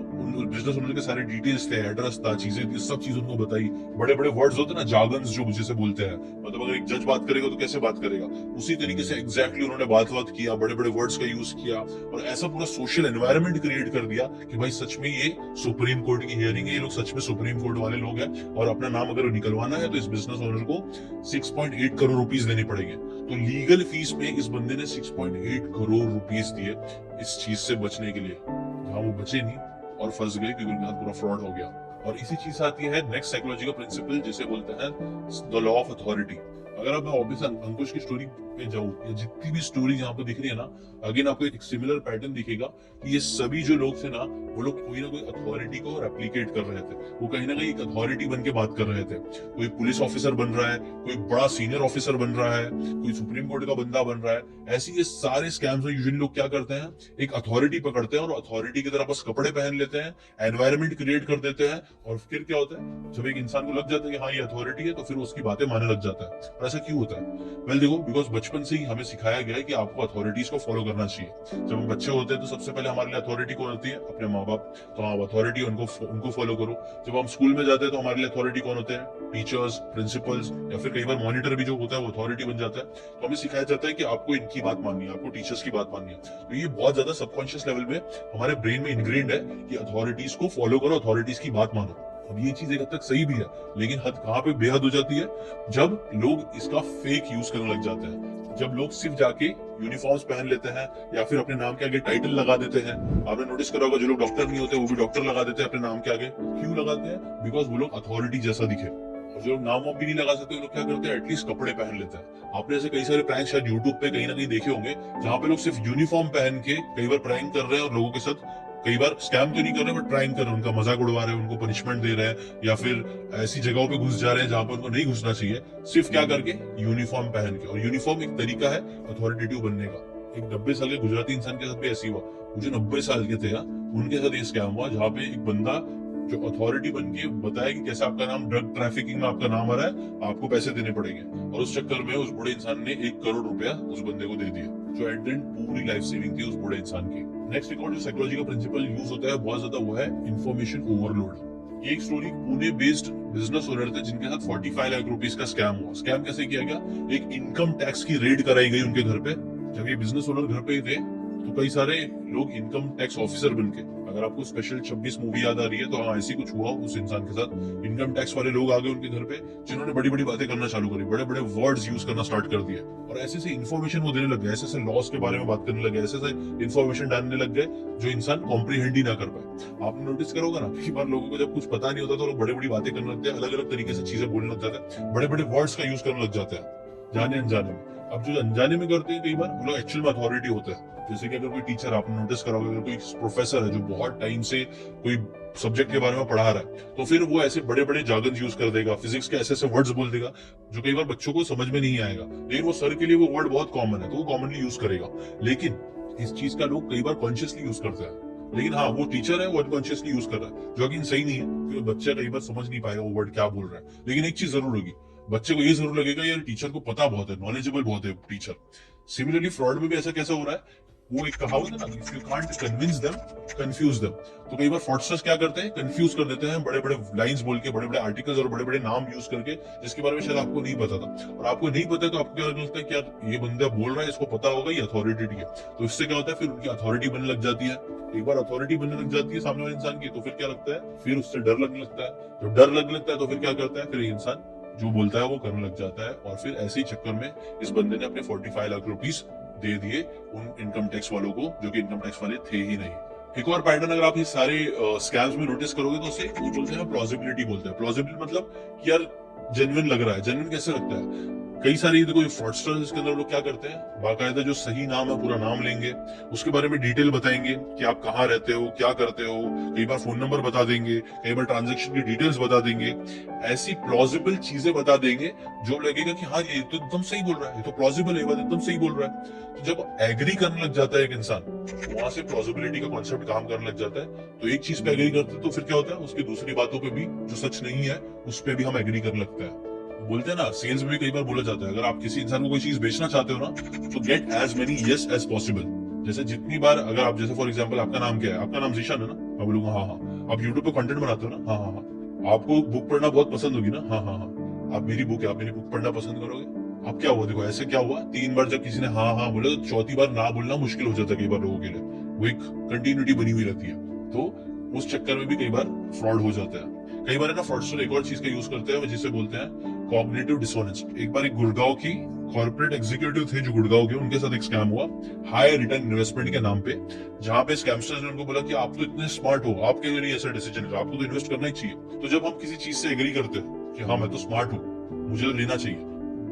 बिजनेस ओनर के सारे डिटेल्स थे, एड्रेस था, चीजें थी, सब चीज उनको बताई। बड़े बड़े वर्ड्स होते हैं ना, जार्गन्स जो जिसे बोलते हैं, मतलब अगर एक जज बात करेगा तो कैसे बात करेगा, उसी तरीके से एग्जैक्टली उन्होंने बात किया, बड़े बड़े वर्ड्स का यूज किया और ऐसा पूरा सोशल एनवायरनमेंट क्रिएट कर दिया कि भाई सच में ये सुप्रीम कोर्ट की हियरिंग है, ये लोग सच में सुप्रीम कोर्ट वाले लोग हैं और अपना नाम अगर निकलवाना है तो इस बिजनेस ओनर को 6.8 करोड़ रुपीस देने पड़ेंगे। तो लीगल फीस में इस बंदे ने 6.8 करोड़ रुपीस दिए इस चीज से बचने के लिए, जहां वो बचे नहीं और फंस गए क्योंकि उनके साथ पूरा फ्रॉड हो गया। और इसी चीज आती है नेक्स्ट साइकोलॉजी का प्रिंसिपल, जिसे बोलते हैं द लॉ ऑफ अथॉरिटी। अगर अब मैं ऑब्वियस अंकुश की स्टोरी पे जाऊं, या जितनी भी स्टोरी यहाँ पे दिख रही है ना, अगेन आपको एक सिमिलर पैटर्न दिखेगा कि ये सभी जो लोग थे ना, वो लोग कोई ना कोई अथॉरिटी को रेप्लिकेट कर रहे थे, वो कहीं ना कहीं एक अथॉरिटी बन के बात कर रहे थे। कोई पुलिस ऑफिसर बन रहा है, कोई बड़ा सीनियर ऑफिसर बन रहा है, कोई सुप्रीम कोर्ट का बंदा बन रहा है। ऐसे ये सारे स्कैम्स में यूजुअली लोग क्या करते हैं, एक अथॉरिटी पकड़ते हैं और अथॉरिटी की तरह बस कपड़े पहन लेते हैं, एनवायरमेंट क्रिएट कर देते हैं, और फिर क्या होता है, जब एक इंसान को लग जाता है कि हाँ ये अथॉरिटी है, तो फिर उसकी बातें मानने लग जाता है। और ऐसा क्यों होता है? वेल देखो, बिकॉज बचपन से ही हमें सिखाया गया है कि आपको अथॉरिटीज को फॉलो करना चाहिए। जब हम बच्चे होते हैं तो सबसे पहले हमारे लिए अथॉरिटी कौन होती है? अपने माँ बाप। तो हाँ, अथॉरिटी उनको फॉलो करो। जब हम स्कूल में जाते हैं तो हमारे लिए अथॉरिटी कौन होते हैं? टीचर्स, प्रिंसिपल्स, या फिर कई बार मॉनिटर भी जो होता है वो अथॉरिटी बन जाता है। तो हमें सिखाया जाता है कि आपको इनकी बात माननी है, आपको टीचर्स की बात माननी है। तो ये बहुत ज्यादा सबकॉन्शियस लेवल में हमारे ब्रेन में इनग्रेन्ड है कि अथॉरिटीज को फॉलो करो, अथॉरिटीज की बात मानो। अब ये चीज एक हद तक सही भी है, लेकिन हद कहाँ पे बेहद हो जाती है? जब लोग इसका फेक यूज करने लग जाते हैं। जब लोग सिर्फ जाके यूनिफॉर्म्स पहन लेते हैं या फिर अपने नाम के आगे टाइटल लगा देते हैं। आपने नोटिस करा होगा, जो लोग डॉक्टर नहीं होते वो भी डॉक्टर लगा देते हैं अपने नाम के आगे। क्यों लगाते हैं? बिकॉज वो लोग अथॉरिटी जैसा दिखे। और जो लोग नाम वाम भी नहीं लगा सकते, वो लोग क्या करते हैं, एटलीस्ट कपड़े पहन लेते हैं। आपने ऐसे कई सारे प्रैंक शायद यूट्यूब पे कहीं ना कहीं देखे होंगे, जहां पे लोग सिर्फ यूनिफॉर्म पहन के कई बार प्रैंक कर रहे हैं और लोगों के साथ कई बार स्कैम तो नहीं कर रहे बट प्रैंक कर रहे हैं, उनका मजाक उड़वा रहे हैं, उनको पनिशमेंट दे रहे हैं, या फिर ऐसी जगहों पे घुस जा रहे हैं जहां पर उनको नहीं घुसना चाहिए, सिर्फ क्या करके, यूनिफॉर्म पहन के। और यूनिफॉर्म एक तरीका है अथॉरिटेटिव बनने का। एक 90 साल के गुजराती इंसान के साथ भी ऐसी हुआ। वो जो 90 साल के थे उनके साथ ये स्कैम हुआ, जहाँ पे एक बंदा जो अथॉरिटी बन के बताया कि कैसे आपका नाम ड्रग ट्रैफिकिंग में आपका नाम आ रहा है, आपको पैसे देने पड़ेंगे। और उस चक्कर में उस बूढ़े इंसान ने 1 करोड़ रुपया उस बंदे को दे दिया, जो एट द एंड पूरी लाइफ सेविंग थी उस बूढ़े इंसान की। नेक्स्ट एक और जो साइकोलॉजी का प्रिंसिपल यूज होता है बहुत ज्यादा, वो है इन्फॉर्मेशन ओवरलोड। ये एक story, Pune based business owner थे जिनके साथ 45 लाख रुपीस का स्कैम हुआ। स्कैम कैसे किया गया? एक इनकम टैक्स की रेड कराई गई उनके घर पे। जब ये बिजनेस ओनर घर पे ही थे तो कई सारे लोग इनकम टैक्स ऑफिसर बनके, अगर आपको स्पेशल 26 मूवी याद आ रही है तो हाँ ऐसी कुछ हुआ उस इंसान के साथ। इनकम टैक्स वाले लोग आ गए उनके घर पे, जिन्होंने बड़ी बड़ी बातें करना चालू करी, बड़े बड़े वर्ड्स यूज करना स्टार्ट कर दिए, और ऐसे से इन्फॉर्मेशन वो देने लग गए, ऐसे से लॉस के बारे में बात करने लगे, ऐसे से इन्फॉर्मेशन डालने लग गए जो इंसान कॉम्प्रीहेंड ही ना कर पाए। आपने नोटिस करा होगा ना, कई बार लोगों को जब कुछ पता नहीं होता तो लोग बड़े बड़ी बातें करने लगते हैं, अलग अलग तरीके से चीजें बोलने लग जाते हैं, बड़े बड़े वर्ड्स का यूज करने लग जाते हैं जाने अनजाने में। अब जो अनजाने में करते हैं कई बार, वो लोग एक्चुअल में अथॉरिटी होते हैं। जैसे कि अगर कोई टीचर, आपने नोटिस करा होगा, अगर कोई प्रोफेसर है जो बहुत टाइम से कोई सब्जेक्ट के बारे में पढ़ा रहा है, तो फिर वो ऐसे बड़े बड़े जार्गन यूज कर देगा, फिजिक्स के ऐसे ऐसे वर्ड्स बोल देगा जो कई बार बच्चों को समझ में नहीं आएगा, लेकिन वो सर के लिए वो वर्ड बहुत कॉमन है तो वो कॉमनली यूज करेगा। लेकिन इस चीज का लोग कई बार कॉन्शियसली यूज करते हैं, लेकिन हाँ वो टीचर है वो अनकॉन्शियसली यूज कर रहा है, जो कि सही नहीं है, क्योंकि बच्चा कई बार समझ नहीं पाएगा वो वर्ड क्या बोल रहा है। लेकिन एक चीज जरूर होगी, बच्चे को ये जरूर लगेगा यार टीचर को पता बहुत है, नॉलेजेबल बहुत है टीचर। सिमिलरली फ्रॉड में भी ऐसा कैसा हो रहा है, वो एक कहावत है ना, if you can't convince them confuse them. तो कई बार फ्रॉडस्टर्स क्या करते हैं, कंफ्यूज कर देते हैं बड़े बड़े लाइंस बोल के, बड़े बड़े आर्टिकल्स और बड़े बड़े नाम यूज करके, जिसके बारे में शायद आपको नहीं पता था। और आपको नहीं पता तो आपको क्या लगता है कि यार ये बंदा बोल रहा है, इसको पता होगा ये अथॉरिटी है। तो इससे क्या होता है, फिर उनकी अथॉरिटी बनने लग जाती है। एक बार अथॉरिटी बनने लग जाती है सामने वाले इंसान की, तो फिर क्या लगता है, फिर उससे डर लगने लगता है। जब डर लगने लगता है तो फिर क्या करता है, फिर इंसान जो बोलता है वो करने लग जाता है। और फिर ऐसे ही चक्कर में इस बंदे ने अपने 45 लाख रुपीस दे दिए उन इनकम टैक्स वालों को, जो कि इनकम टैक्स वाले थे ही नहीं। एक और पैटर्न अगर आप ये सारे स्कैम्स में नोटिस करोगे तो उसे वो बोलते हैं प्लॉजिबिलिटी बोलते हैं। प्लॉजिबिलिटी मतलब कि यार जेन्युइन लग रहा है। जेन्युइन कैसे लगता है? कई सारी देखो ये फ्रॉडस्टर्स इसके अंदर लोग क्या करते हैं, बाकायदा जो सही नाम है पूरा नाम लेंगे, उसके बारे में डिटेल बताएंगे कि आप कहाँ रहते हो, क्या करते हो, कई बार फोन नंबर बता देंगे, कई बार ट्रांजैक्शन की डिटेल्स बता देंगे, ऐसी प्लॉजिबल चीजें बता देंगे जो लगेगा कि हाँ ये तो एकदम सही बोल रहा है, ये तो प्लॉजिबल है, बात एकदम सही बोल रहा है। तो जब एग्री करने लग जाता है एक इंसान, वहां से प्लॉजिबिलिटी का कॉन्सेप्ट काम करने लग जाता है। तो एक चीज पे एग्री करते हैं तो फिर क्या होता है, उसकी दूसरी बातों पे भी जो सच नहीं है उस पे भी हम एग्री करने लगते हैं। बोलते हैं ना, सेल्स में भी कई बार बोला जाता है, अगर आप किसी इंसान को कोई चीज बेचना चाहते हो ना, तो get as many yes as possible. जैसे जितनी बार अगर आप, जैसे फॉर एग्जांपल आपका नाम क्या है, आपका नाम जीशान है ना, मैं बोलूंगा हाँ हाँ। आप यूट्यूब पे कंटेंट बनाते हो ना, हाँ हाँ हाँ। आपको बुक पढ़ना बहुत पसंद होगी ना, हाँ हाँ हाँ। आप मेरी बुक है, आप मेरी बुक पढ़ना पसंद करोगे। अब क्या हुआ, देखो ऐसे क्या हुआ, 3 बार जब किसी ने हाँ हाँ बोला तो चौथी बार ना बोलना मुश्किल हो जाता है कई बार लोगों के लिए। वो एक कंटिन्यूटी बनी हुई रहती है, तो उस चक्कर में भी कई बार फ्रॉड हो जाता है। कई बार है ना, फ्रॉडस्टर एक और चीज का यूज करते हैं जिसे बोलते हैं कॉग्निटिव डिसोनेंस। एक बार एक गुड़गांव की कॉर्पोरेट एग्जीक्यूटिव थे जो गुड़गांव के, उनके साथ एक स्कैम हुआ हाई रिटर्न इन्वेस्टमेंट के नाम पे, जहां पे स्कैमस्टर्स ने उनको बोला कि आप तो इतने स्मार्ट हो, आप क्यों नहीं ऐसा डिसीजन कर, आपको तो इन्वेस्ट करना ही चाहिए। तो जब हम किसी चीज से एग्री करते हैं कि हाँ मैं तो स्मार्ट हूँ, मुझे तो लेना चाहिए,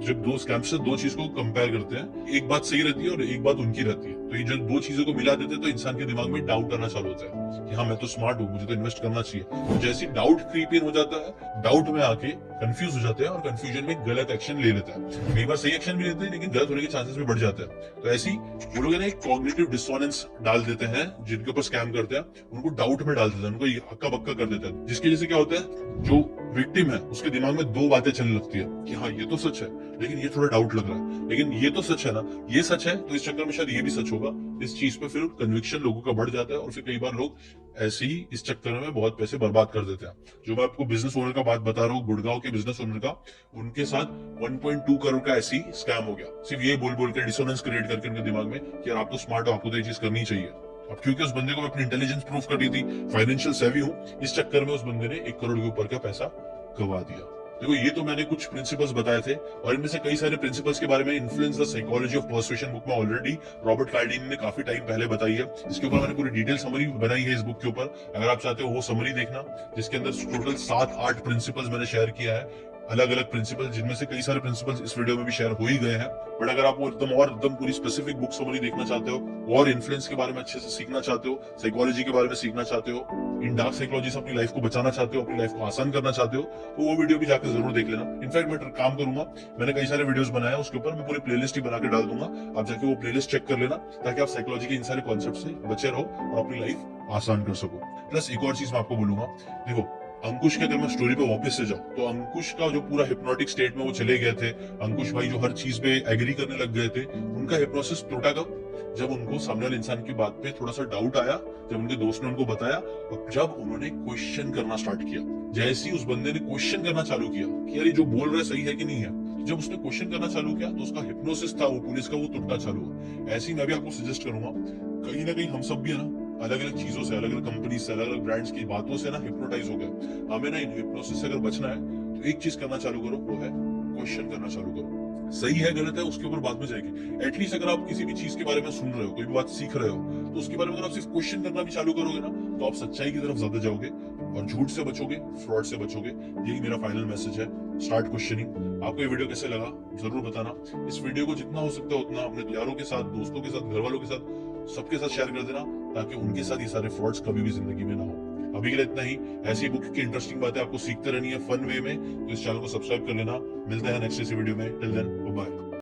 जब दो स्कैमस्टर्स दो चीज को कंपेयर करते हैं, एक बात सही रहती है और एक बात उनकी रहती है, तो ये जब दो चीजों को मिला देते हैं तो इंसान के दिमाग में डाउट आना चालू होता है कि हाँ मैं तो स्मार्ट हूँ, मुझे तो इन्वेस्ट करना चाहिए। तो जैसे डाउट क्रीप इन हो जाता है, डाउट में आके कंफ्यूज हो जाते हैं और कंफ्यूजन में गलत एक्शन ले लेता है। कई बार सही एक्शन भी लेते हैं लेकिन गलत होने के चांसेस भी बढ़ जाते हैं। तो ऐसी वो लोग एक कॉग्निटिव डिसोनेंस डाल देते हैं, जिनके ऊपर स्कैम करते हैं उनको डाउट में डाल देते हैं, उनको हक्का बक्का कर देते हैं, जिसकी वजह से क्या होता है, जो विक्टिम है उसके दिमाग में दो बातें चलने लगती है कि हाँ ये तो सच है लेकिन ये थोड़ा डाउट लग रहा है, लेकिन ये तो सच है ना, ये सच है तो इस चक्कर में शायद ये भी सच होगा। इस चीज पे फिर कन्विक्शन लोगों का बढ़ जाता है और फिर कई बार लोग ऐसे ही इस चक्कर में बहुत पैसे बर्बाद कर देते हैं। जो मैं आपको बिजनेस ओनर का बात बता रहा हूँ, गुड़गांव के बिजनेस ओनर का, उनके साथ 1.2 करोड़ का ऐसी स्कैम हो गया, सिर्फ ये बोल बोल के डिसोनेंस क्रिएट करके उनके दिमाग में कि यार आप तो स्मार्ट हो, आपको तो ये चीज करनी चाहिए। अब क्योंकि उस बंदे को अपनी इंटेलिजेंस प्रूव करनी थी, फाइनेंशियल सेवी हूं, इस चक्कर में उस बंदे ने 1 करोड़ के ऊपर का पैसा गवा दिया। देखो ये तो मैंने कुछ प्रिंसिपल्स बताए थे और इनमें से कई सारे प्रिंसिपल्स के बारे में influence the psychology of persuasion book में ऑलरेडी रॉबर्ट कार्डिनी ने काफी टाइम पहले बताई है। इसके ऊपर मैंने पूरी डिटेल समरी बनाई है इस बुक के ऊपर, अगर आप चाहते हो वो समरी देखना, जिसके अंदर टोटल 7-8 प्रिंसिपल्स मैंने शेयर किया है, अलग अलग प्रिंसिपल, जिनमें से कई सारे प्रिंसिपल्स इस वीडियो में भी शेयर हो ही गए हैं। बट अगर आप वो एकदम पूरी स्पेसिफिक बुक समरी देखना चाहते हो और इन्फ्लुएंस के बारे में अच्छे से सीखना चाहते हो, साइकोलॉजी के बारे में सीखना चाहते हो, इन डार्क साइकोलॉजी से अपनी लाइफ को बचाना चाहते हो, अपनी लाइफ को आसान करना चाहते हो, तो वो वीडियो भी जाकर जरूर देख लेना। इनफैक्ट मैं काम करूंगा, मैंने कई सारे वीडियोस बनाए उसके ऊपर, मैं पूरी प्लेलिस्ट ही बना के डाल दूंगा, आप जाके वो प्लेलिस्ट चेक कर लेना ताकि आप साइकोलॉजी के इन सारे कॉन्सेप्ट से बचे रहो और अपनी लाइफ आसान कर सको। प्लस एक और चीज मैं आपको बोलूंगा, देखो अंकुश के अगर मैं स्टोरी पे वापस से जाऊं तो अंकुश का जो पूरा हिप्नोटिक स्टेट में वो चले गए थे, अंकुश भाई जो हर चीज पे एग्री करने लग गए थे, उनका हिप्नोसिस टूटा कब, जब उनको सामने वाले इंसान की बात पे थोड़ा सा डाउट आया, जब उनके दोस्त ने उनको बताया और जब उन्होंने क्वेश्चन करना स्टार्ट किया। जैसे ही उस बंदे ने क्वेश्चन करना चालू किया कि यार ये जो बोल रहा है सही है कि नहीं है, जब उसने क्वेश्चन करना चालू किया तो उसका हिप्नोसिस था वो पुलिस का, वो टूटना चालू हुआ। ऐसे ही मैं भी आपको सजेस्ट करूंगा, कहीं ना कहीं हम सब भी है ना अलग अलग चीजों से, अलग अलग कंपनी से, अलग अलग ब्रांड्स की बातों से ना हिप्नोटाइज हो गए। हमें ना इन हिप्नोसिस से अगर बचना है तो एक चीज करना चालू करो, वो है क्वेश्चन करना चालू करो। सही है गलत है उसके ऊपर बाद में जाएगी, एटलीस्ट अगर आप किसी भी चीज के बारे में सुन रहे हो, कोई भी बात सीख रहे हो, तो उसके बारे में अगर आप सिर्फ क्वेश्चन करना भी चालू करोगे ना, तो आप सच्चाई की तरफ ज्यादा जाओगे और झूठ से बचोगे, फ्रॉड से बचोगे। यही मेरा फाइनल मैसेज है, स्टार्ट क्वेश्चनिंग। आपको ये वीडियो कैसे लगा जरूर बताना। इस वीडियो को जितना हो सकता है उतना अपने यारों के साथ, दोस्तों के साथ, घर वालों के साथ, सबके साथ शेयर कर देना ताकि उनके साथ ये सारे फ्रॉड्स कभी भी जिंदगी में ना हो। अभी के लिए इतना ही। ऐसी बुक की इंटरेस्टिंग बातें आपको सीखते रहनी है फन वे में, तो इस चैनल को सब्सक्राइब कर लेना। मिलते हैं नेक्स्ट इसी वीडियो में, टिल देन बाय।